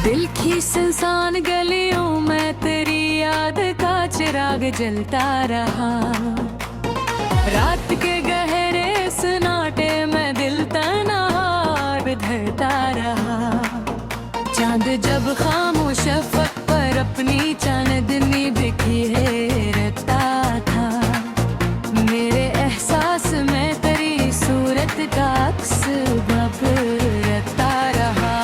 दिल की सुनसान गलियों में तेरी याद का चिराग जलता रहा। रात के गहरे सन्नाटे में दिल तन्हार धरता रहा। चांद जब खामोश अफ़क़ पर अपनी चांदनी बिखेरता था, मेरे एहसास में तेरी सूरत का अक्स भरता रहा।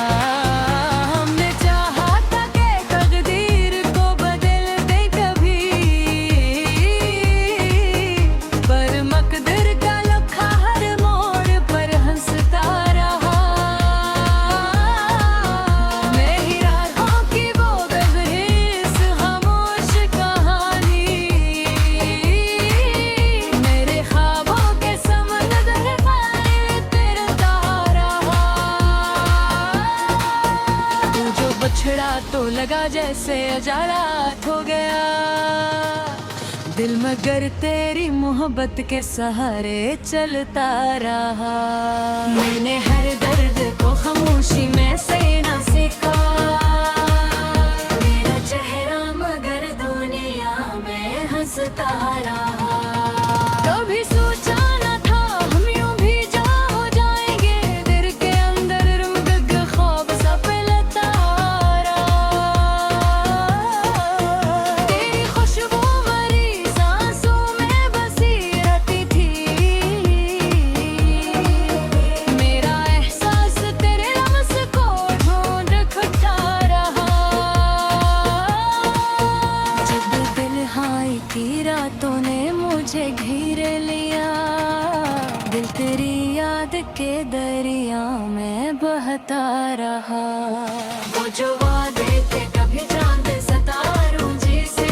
हमने चाहा था कि तकदीर को बदल दे कभी, पर मकदर का लखा हर मोड़ पर हंसता रहा। मैं ही राहों की वो बेबस खामोश कहानी, मेरे ख्वाबों के समंदर में तैरता रहा। तू जो बछड़ा तो लगा जैसे अजाला हो गया दिल, मगर तेरी मोहब्बत के सहारे चलता रहा। मैंने हर दर्द को खामोशी में सहना सीखा, मेरा चेहरा मगर दुनिया में हंसता रहा। कभी सोचा न था हम यूं भी जा हो जाएंगे, दिल के अंदर रंग ख्वाब सा फैलता रहा। तेरी खुशबू भरी सांसों में बसी रहती थी, मेरा एहसास तेरे लम्स को ढूंढ खटा रहा। जब दिल हाय की रातों ने मुझे घेर लिया, दिल तेरी याद के दरिया में बहता रहा। वो जो वादे थे कभी चांद सितारों जैसे,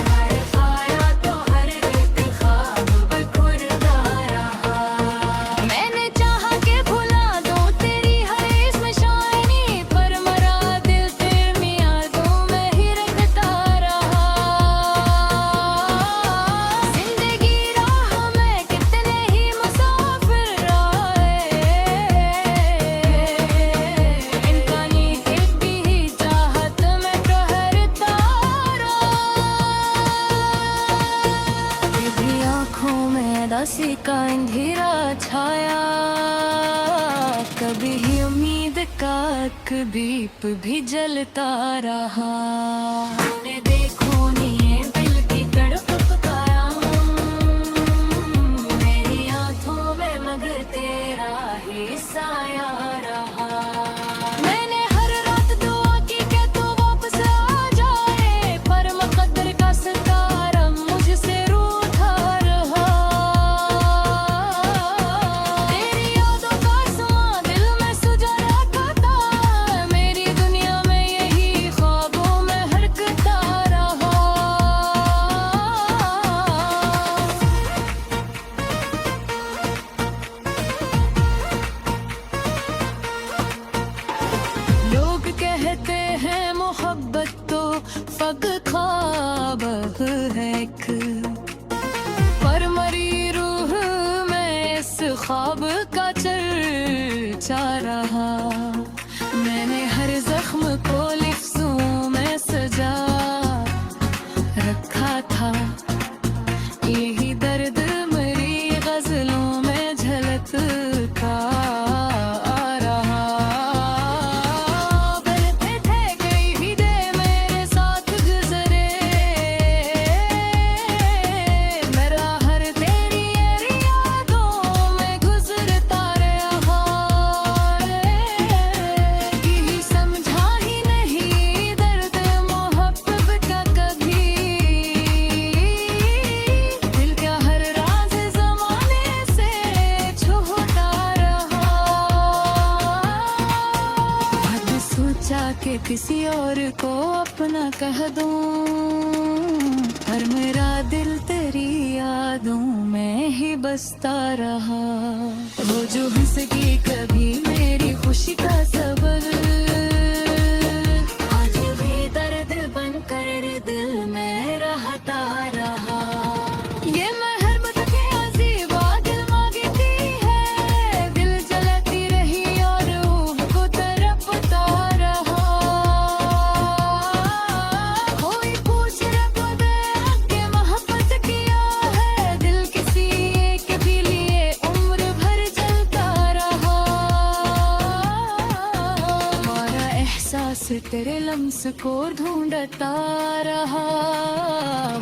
हर खाया तो हर एक ख्वाब बिखरता रहा। मैंने चाहा कि भुला दूं तेरी हर इसमें शाइनी, पर मरा दिल तेरी यादों में ही रखता रहा। जिंदगी राह में कितने ही मुसाफिर आए, इनका नीत भी चाहत में ठहरता रहा। तेरी आँखों में दासी का अंधेरा छाया, कभी ही उम्मीद का दीप भी जलता रहा। तूने देखो नहीं दिल की तड़प पकाया, मेरी आँखों में मगर तेरा ही साया रहा। मैंने हर रात दुआ की कि तू वापस आ जाए, पर मुक़द्दर का सितारा मुझसे रूठा रहा। तेरी यादों का समा दिल में सुजा रखा था, मेरी दुनिया में यही ख्वाबों में हरकता रहा। लोग कहते हैं मोहब्बत तो फ़क़्त ख्वाब है एक, पर मरी रूह में इस ख्वाब का चर्चा रहा। मैंने हर जख्म को लिफ्ज़ों में सजा रखा था, यही दर्द मेरी गज़लों में झलकता रहा। बरते थे कई भी दे मेरे साथ गुज़रे, मेरा हर तेरी यादों में गुज़रता रहा। यही समझा ही नहीं दर्द मोहब्बत का कभी, दिल का हर राज ज़माने से छुपता रहा। हद सोचा कि किसी और को अपना कह दूं, पर मेरा दिल तेरी यादों में ही बसता रहा। वो जो हंस के कभी मेरी खुशी का सबब, आज भी दर्द बनकर दिल में रहता रहा। ये महरबत के अज़ीबा दिल मांगती है, दिल जलती रही और रूह को तरपता तेरे लम्स को ढूंढता रहा।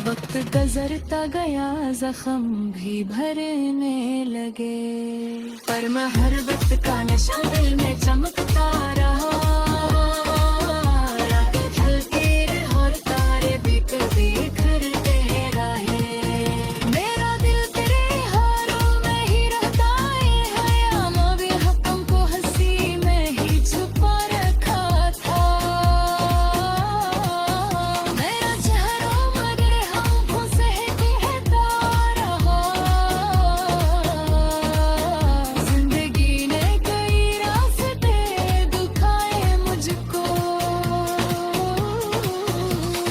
वक्त गुजरता गया, जख्म भी भरने लगे, पर मैं हर वक्त का नशा दिल में चमकता रहा। रातें ढलती और तारे भी कभी करते रहे। मेरा दिल तेरे हारों में ही रहता है, हयाम भी हकम को हंसी में ही छुपा रखा था। मेरा चेहरा मगर आँखों से कहता रहा। जिंदगी ने कई रास्ते दिखाए मुझको,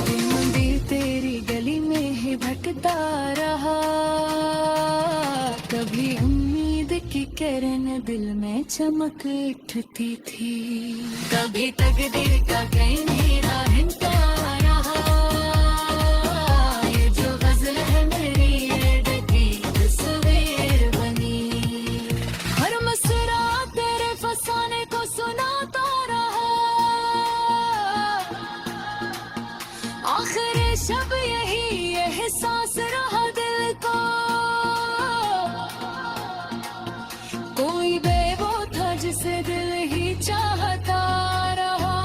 दिन भी तेरी गली में ही भटकता रहा। कभी उम्मीद की किरण दिल में चमक उठती थी, कभी तकदीर का कहीं मेरा हिंसा रहा। ये जो गजल है मेरी ढकी तस्वीर बनी, हर मसरा तेरे फसाने को सुनाता रहा। आखिर शब यही एहसास रहा दिल को, कोई बेवो था जिसे दिल ही चाहता रहा।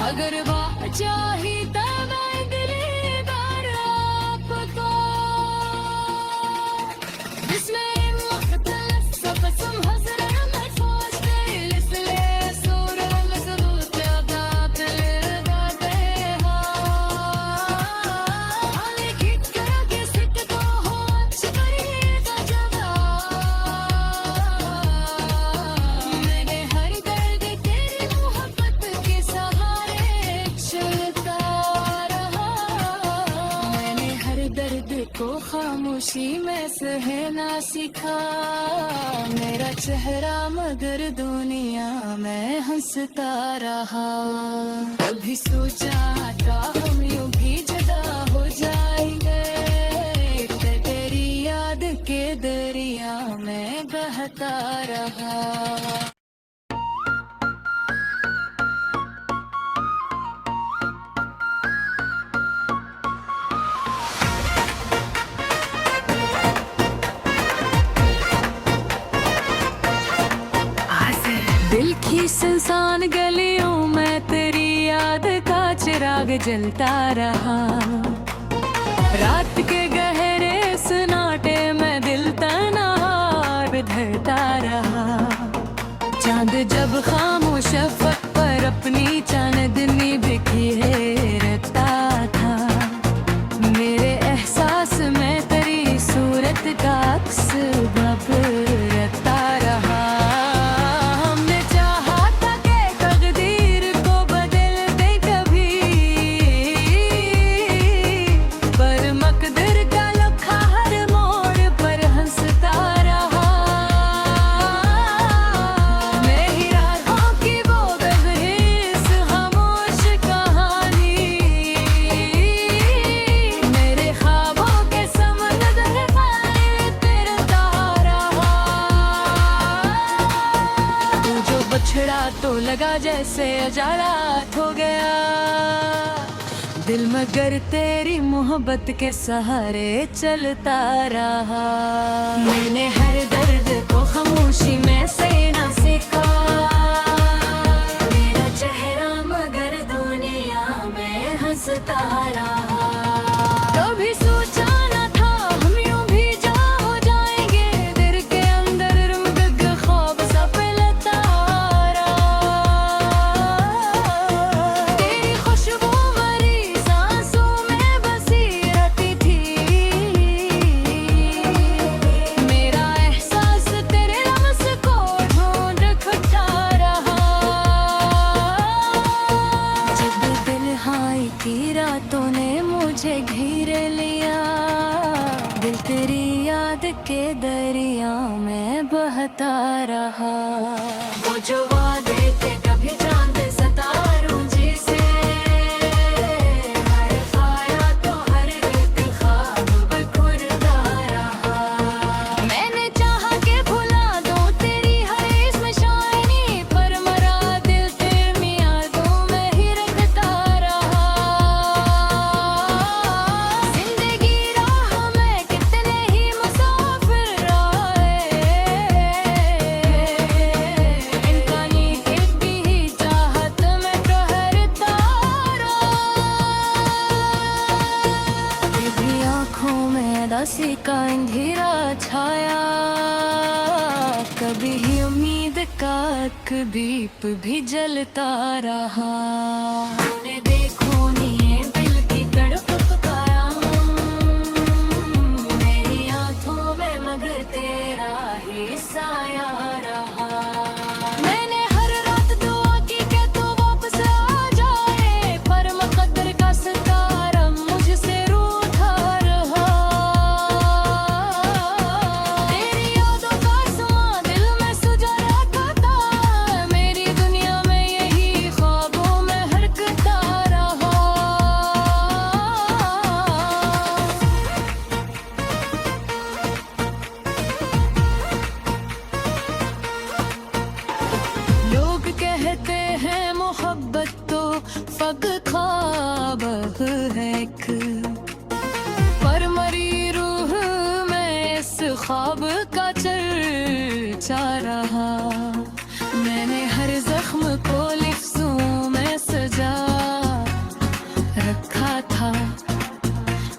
अगर बात चाही तब मैं दिलदार आपको, जिसमें मुख्तलिफ सबसम हज़र महफूज दिल इसलिए सूर मज़बूत अदात लगाते हाँ। लिखी करा के सिट को हो करिएगा जवाब। मैंने हर दर्द तेरी मोहब्बत के सहारे चलता रहा। मैंने हर दर्द को खामोशी में सहना सीखा। मेरा चेहरा मगर दुनिया में हंसता रहा। कभी सोचा था हम यूं भी जुदा हो जाएंगे, तेरी याद के दरिया में बहता रहा। दिल की सुनसान गलियों में तेरी याद का चिराग जलता रहा। रात के गहरे सन्नाटे में दिल तन्हार धरता रहा। चांद जब खामोश शफ़क़ पर अपनी चांदनी बिखेरता था, मेरे एहसास में तेरी सूरत का अक्स भरता रहा। हमने चाहा था कि तकदीर को बदल दे कभी, पर मकदर का लखा हर मोड़ पर हंसता रहा। मैं ही राहों की वो बेबस खामोश कहानी, मेरे ख्वाबों के समंदर में तैरता रहा। तू जो बछड़ा तो लगा जैसे अजारात हो गया, दिल मगर तेरी मोहब्बत के सहारे चलता रहा। मैंने हर दर्द को खामोशी में सहना सीखा। मेरा चेहरा मगर दुनिया में हंसता रहा। कभी सोचा न था हम यूं भी जा हो जाएंगे, दिल के अंदर रुमग ख्वाब सा फैलता रहा। तेरी खुशबू भरी सांसों में बसी रहती थी, मेरा एहसास तेरे लम्स को ढूंढ खुटा रहा। जब दिल हाय की रातों ने मुझे घेर लिया, दिल तेरी याद के दरिया में बहता रहा। वो जो वादे थे कभी चांद सितारों जैसे, हर खाया तो हर एक ख्वाब बिखरता रहा। मैंने चाहा कि भुला दूं तेरी हर इसमें शाइनी, पर मरा तक दीप भी जलता रहा। तूने देखो नहीं दिल की तड़प पुकारा, मेरी आंखों में मगर तेरा ही साया रहा। मैंने हर रात दुआ की कि तू वापस आ जाए, पर मुकद्दर का सितारा मुझसे रूठा रहा। तेरी यादों का आसमां दिल में सजा रखा था, मेरी दुनिया में यही ख्वाबों में हरकता रहा। लोग कहते हैं मोहब्बत तो फक ख्वाब है एक, पर मरी रूह में इस ख्वाब का चर्चा रहा। मैंने हर जख्म को लिफ्ज़ों में सजा रखा था,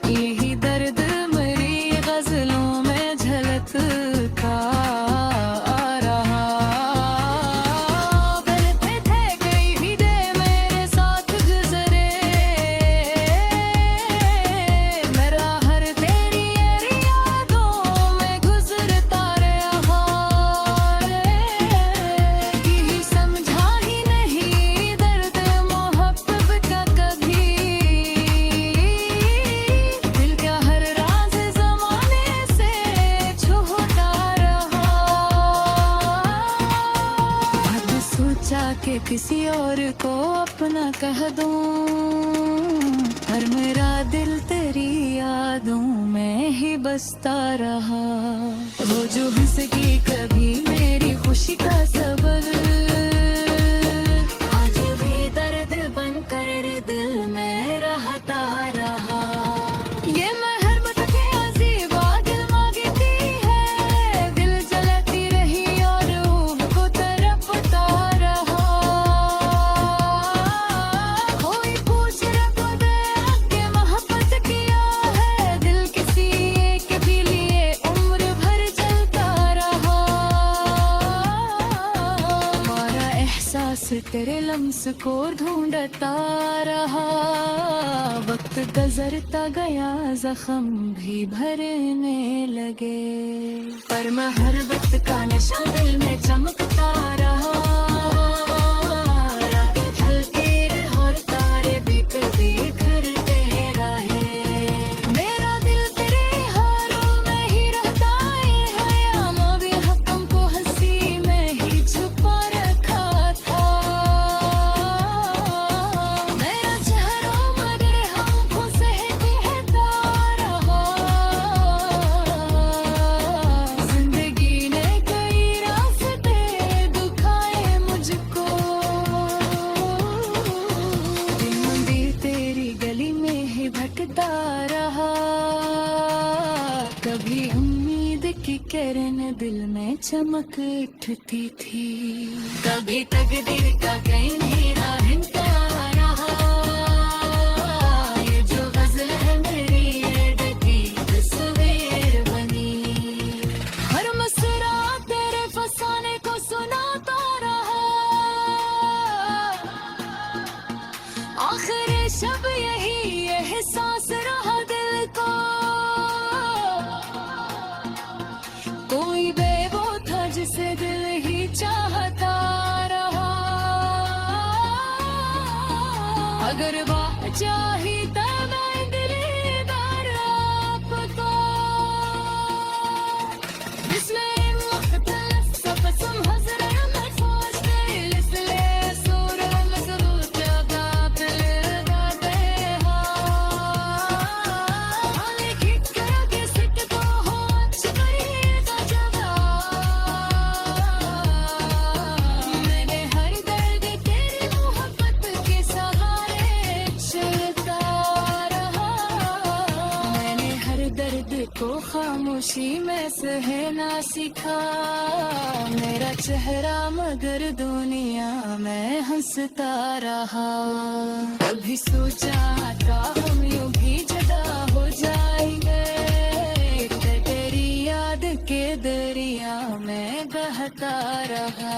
यही दर्द मेरी गजलों में झलकता आ रहा। बलते थे कई भी दे मेरे साथ गुजरे, मेरा हर तेरी यादों में गुजरता रहा। यही समझा ही नहीं दर्द मोहब्बत का कभी, दिल का हर राज ज़माने से छुपता रहा। अब सोचा कि किसी और को अपना कह दूं, पर मेरा दिल तेरी यादों में ही बसता रहा। वो जो हंस की कभी मेरी खुशी का सबब, आज भी दर्द बनकर दिल में रहता रहा। ये महरबत के अजीबा दिल मांगती है, दिल जलती रही और रूह को तड़पता रहा। कोई पूछ रब दे कि मोहब्बत किया है, दिल किसी एक भी लिए उम्र भर चलता रहा। हमारा एहसास तेरे लम्स को ढूंढता रहा, वक्त गुजरता गया जख्म भी भरने लगे, पर महरबत का नशा दिल में चमकता रहा। रातें ढलती और तारे बिखरते बिखरते रहे, मेरा दिल तेरे हारों में ही रहता है। यामा भी हक़म को हंसी में ही छुपा रखा था। मेरा चेहरा मगर आँखों से कहता रहा। जिंदगी ने कई रास्ते दिखाए मुझको, दिन भी तेरी गली में ही भटकता रहा। कभी उम्मीद की किरण दिल में चमक उठती थी, कभी तकदीर का कहीं अंधेरा हिंसा रहा। ये जो गजल है मेरी याद की तस्वीर बनी, हर मसरा तेरे फसाने को सुनाता रहा। आखिर शब यही एहसास रहा दिल को, कोई बेवो था जिसे दिल ही चाहता रहा। अगर बात चाही तब मैं दिलदार आपको, इसलिए मुख्तलिफ सफसम हज़र में सोचते, इसलिए सूर मसरूत गाफिल गाते हाँ। लेकिन करा के सिट को हो करिएगा जवाब, मैंने हर दर्द तेरी मोहब्बत के सहारे चलता रहा। मैंने हर दर्द को खामोशी में सहना सीखा, मेरा चेहरा मगर दुनिया में हंसता रहा। कभी सोचा था हम यूं भी जुदा हो जाएंगे, तेरी याद के दरिया में बहता रहा।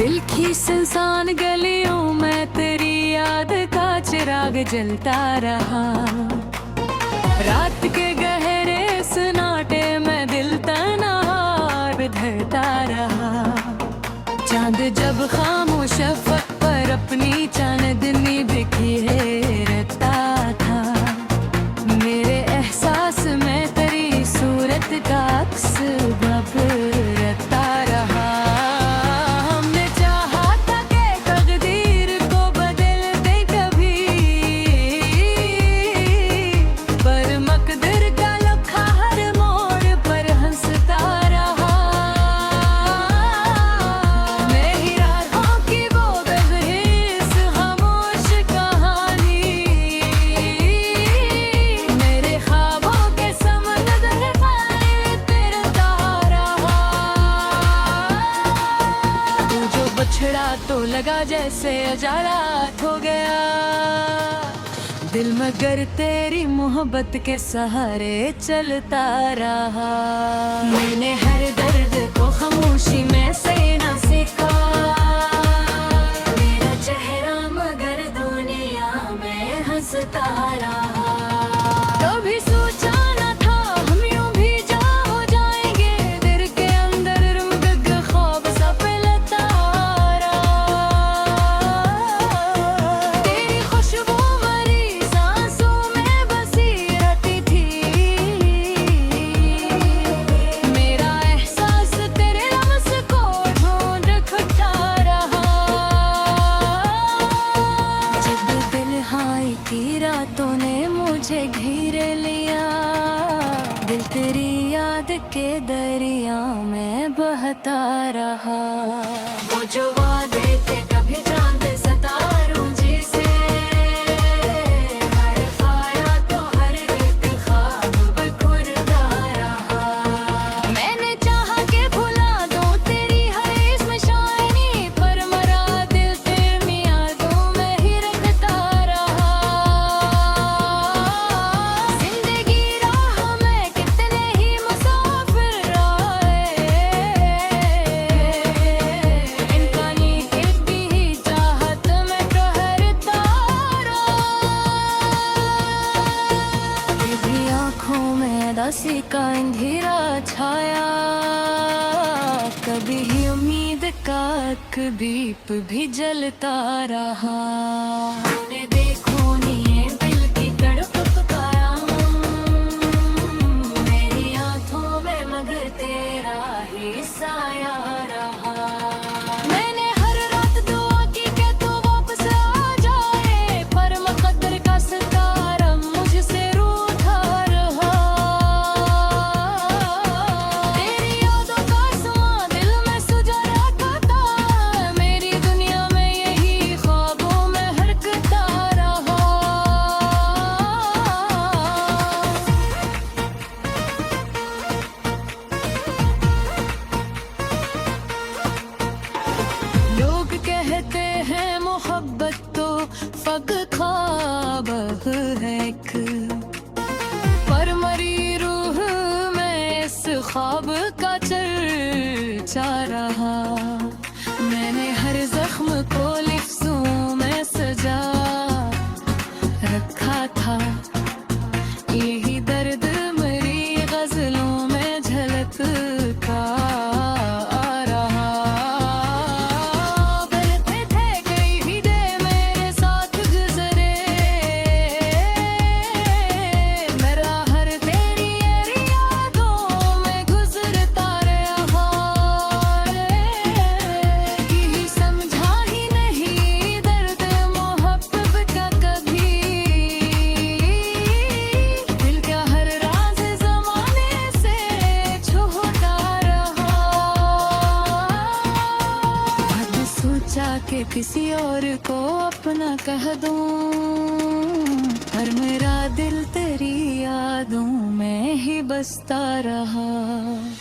दिल की सुनसान गलियों में तेरी याद का चिराग जलता रहा। रात के गहरे सन्नाटे में दिल तन्हार धरता रहा। चांद जब खामोश अफ़क़ पर अपनी चांदनी बिखेरता था, मेरे एहसास में तेरी सूरत का अक्स भभरता रहा। हमने चाहा था कि तकदीर को बदल दे कभी, पर मकदर का लखा हर मोड़ पर हंसता रहा। मैं ही राहों की वो बेबस खामोश कहानी, मेरे ख्वाबों के समंदर में तैरता रहा। तू जो बछड़ा तो लगा जैसे अजाला हो गया, दिल मगर तेरी मोहब्बत के सहारे चलता रहा। मैंने हर दर्द को खामोशी में सहना सीखा, मेरा चेहरा मगर दुनिया में हंसता रहा। कभी सोचा न था हम यूं भी जा हो जाएंगे, दिल के अंदर रुमगग ख्वाब सा फैलता रहा। तेरी खुशबू भरी सांसों में बसी रहती थी, मेरा एहसास तेरे लम्स को ढूंढ खुटा रहा। जब दिल हाय की रातों ने मुझे घेर लिया, दिल तेरी याद के दरिया में बहता रहा। वो जो वादे थे कभी चांद सितारों जैसे, हर खाया तो हर एक ख्वाब बिखरता रहा। मैंने चाहा कि भुला दूं तेरी हर इसमें शाइनी, पर मरा दिल तेरी यादों में ही रखता रहा। जिंदगी राह में कितने ही मुसाफिर आए, इनका नीक भी चाहत में ठहरता रहा। तेरी आँखों में दासी का अंधेरा छाया, कभी ही उम्मीद का दीप भी जलता रहा। तूने देखो नहीं दिल की तड़प पुकारा, मेरी आँखों में मगर तेरा ही साया रहा। मैंने हर रात दुआ की कि तू वापस आ जाए, पर मुक़द्दर का सितारा मुझसे रूठा रहा। तेरी यादों का आसमां दिल में सजा रखा था, मेरी दुनिया में यही ख्वाबों में हरकता रहा। लोग कहते हैं मोहब्बत तो फक ख्वाब है एक, पर मरी रूह में इस ख्वाब का चर्चा रहा। मैंने हर जख्म को लिफ्ज़ों में सजा रखा था, यही दर्द मेरी गज़लों में झलकता आ रहा। बरसते थे कई भी दे मेरे साथ गुज़रे, मेरा हर तेरी यादों में गुज़रता रहा। यही समझा ही नहीं दर्द मोहब्बत का कभी, दिल का हर राज ज़माने से छुपा रहा। अब सोचा कि किसी और को अपना कह दूं, पर मेरा दिल तेरी यादों में ही बसता रहा।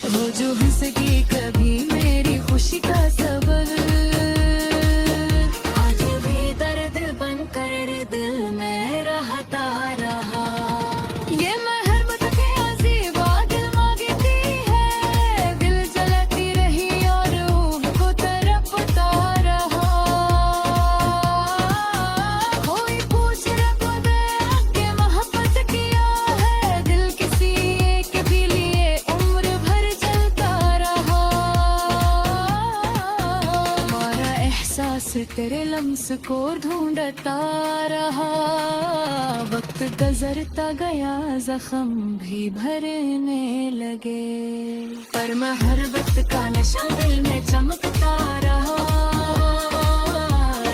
वो जो हंस की कभी मेरी खुशी का सबब, आज भी दर्द बनकर दिल में रहता रहा। ये महरबत के अज़ीबा दिल मांगती है, दिल जलती रही और रूह को तरपता तेरे लम्स को ढूंढता रहा। वक्त गुजरता गया, जख्म भी भरने लगे, पर मैं हर वक्त का नशा दिल में चमकता रहा।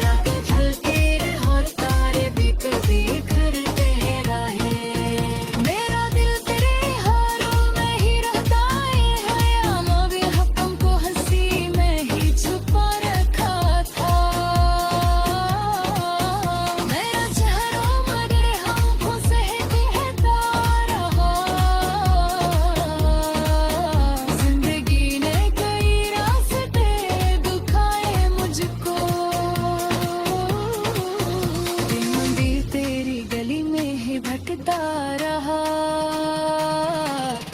रातें ढलती रहे और तारे भी कभी करते रहे। मेरा दिल तेरे हारों में ही रहता है, हयाम भी हुक्म को हंसी में ही छुपा रखा था। मेरा चेहरा मगर आँखों से बहता रहा। जिंदगी ने कई रास्ते दिखाए मुझको, दिन भी तेरी गली में ही भटकता रहा।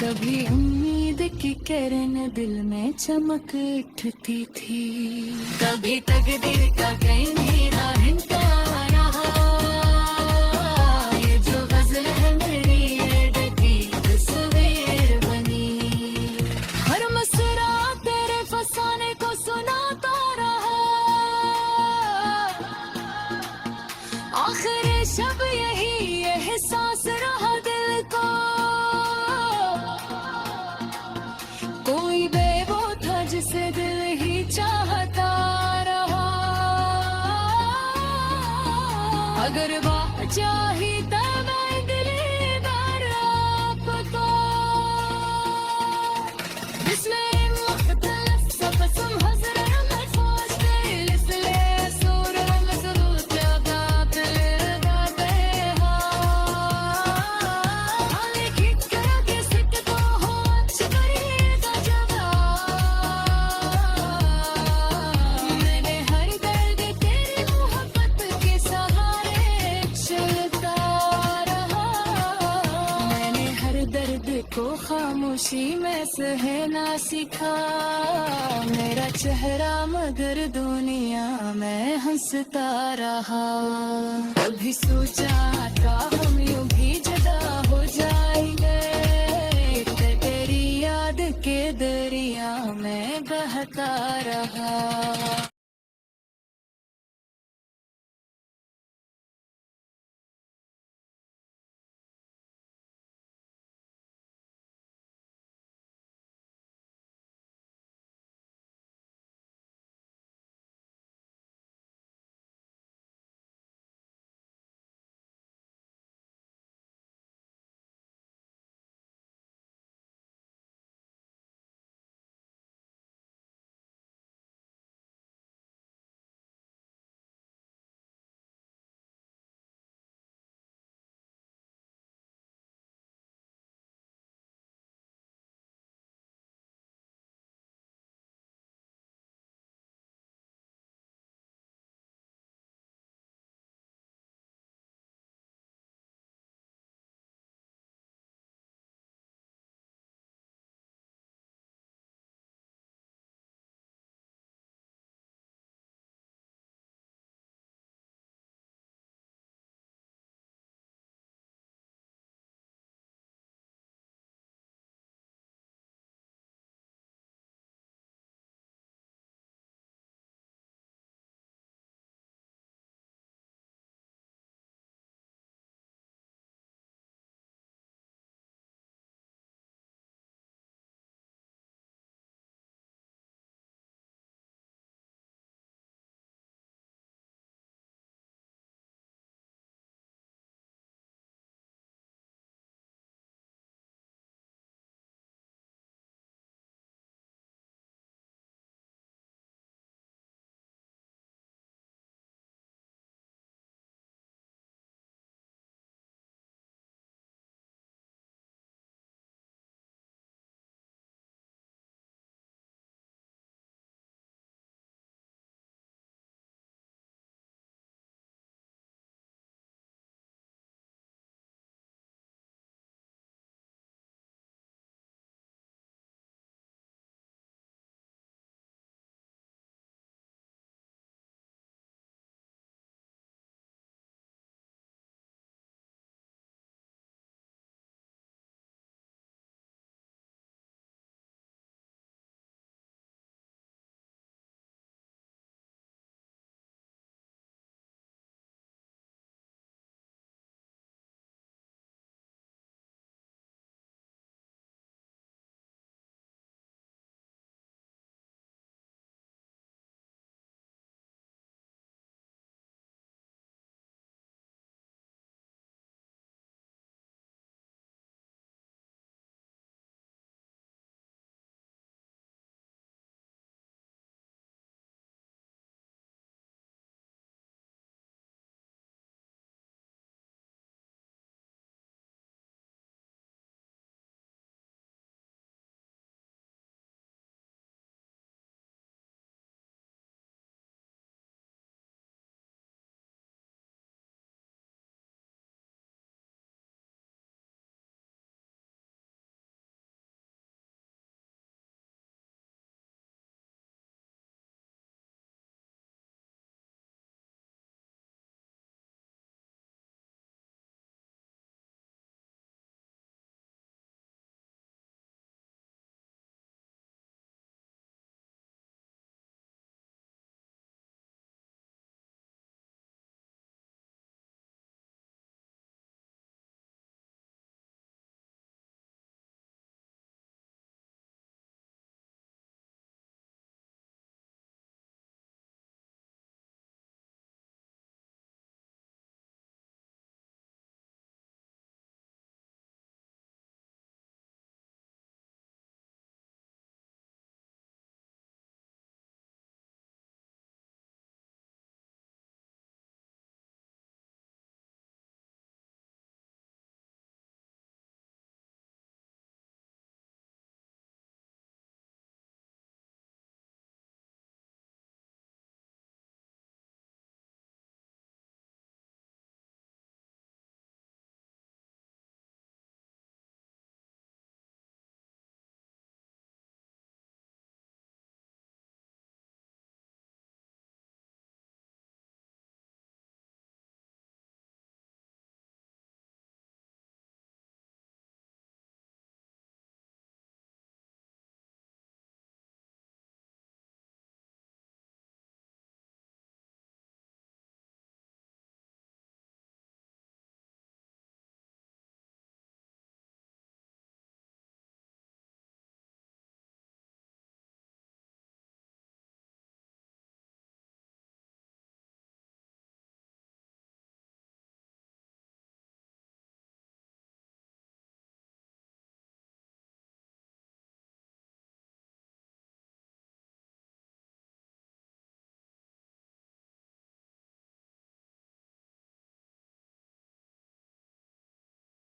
कभी उम्मीद की किरण दिल में चमक उठती थी, कभी तकदीर का कहीं मेरा हिंसा रहा। ये जो गजल है मेरी ये ढकी तस्वीर बनी, हर मसरा तेरे फसाने को सुनाता रहा। आखिर शब यही एहसास रहा दिल को, कोई बेवो था जिसे दिल ही चाहता रहा। अगर बात चाही तब दिलदार आपको, जिसमें मुख्तलिफ सफसम हज़र महफूज दिल इसलिए सूर मज़बूत गाते गाते हाले खिट करा के सिट तो हो करेगा जवाब। मैंने हर दर्द तेरी मोहब्बत के सहारे चलता रहा। मैंने हर दर्द को खामोशी में सहना सीखा। मेरा चेहरा मगर दुनिया में हंसता रहा। कभी सोचा था हम यूं भी जुदा हो जाएंगे, तेरी याद के दरिया में बहता रहा।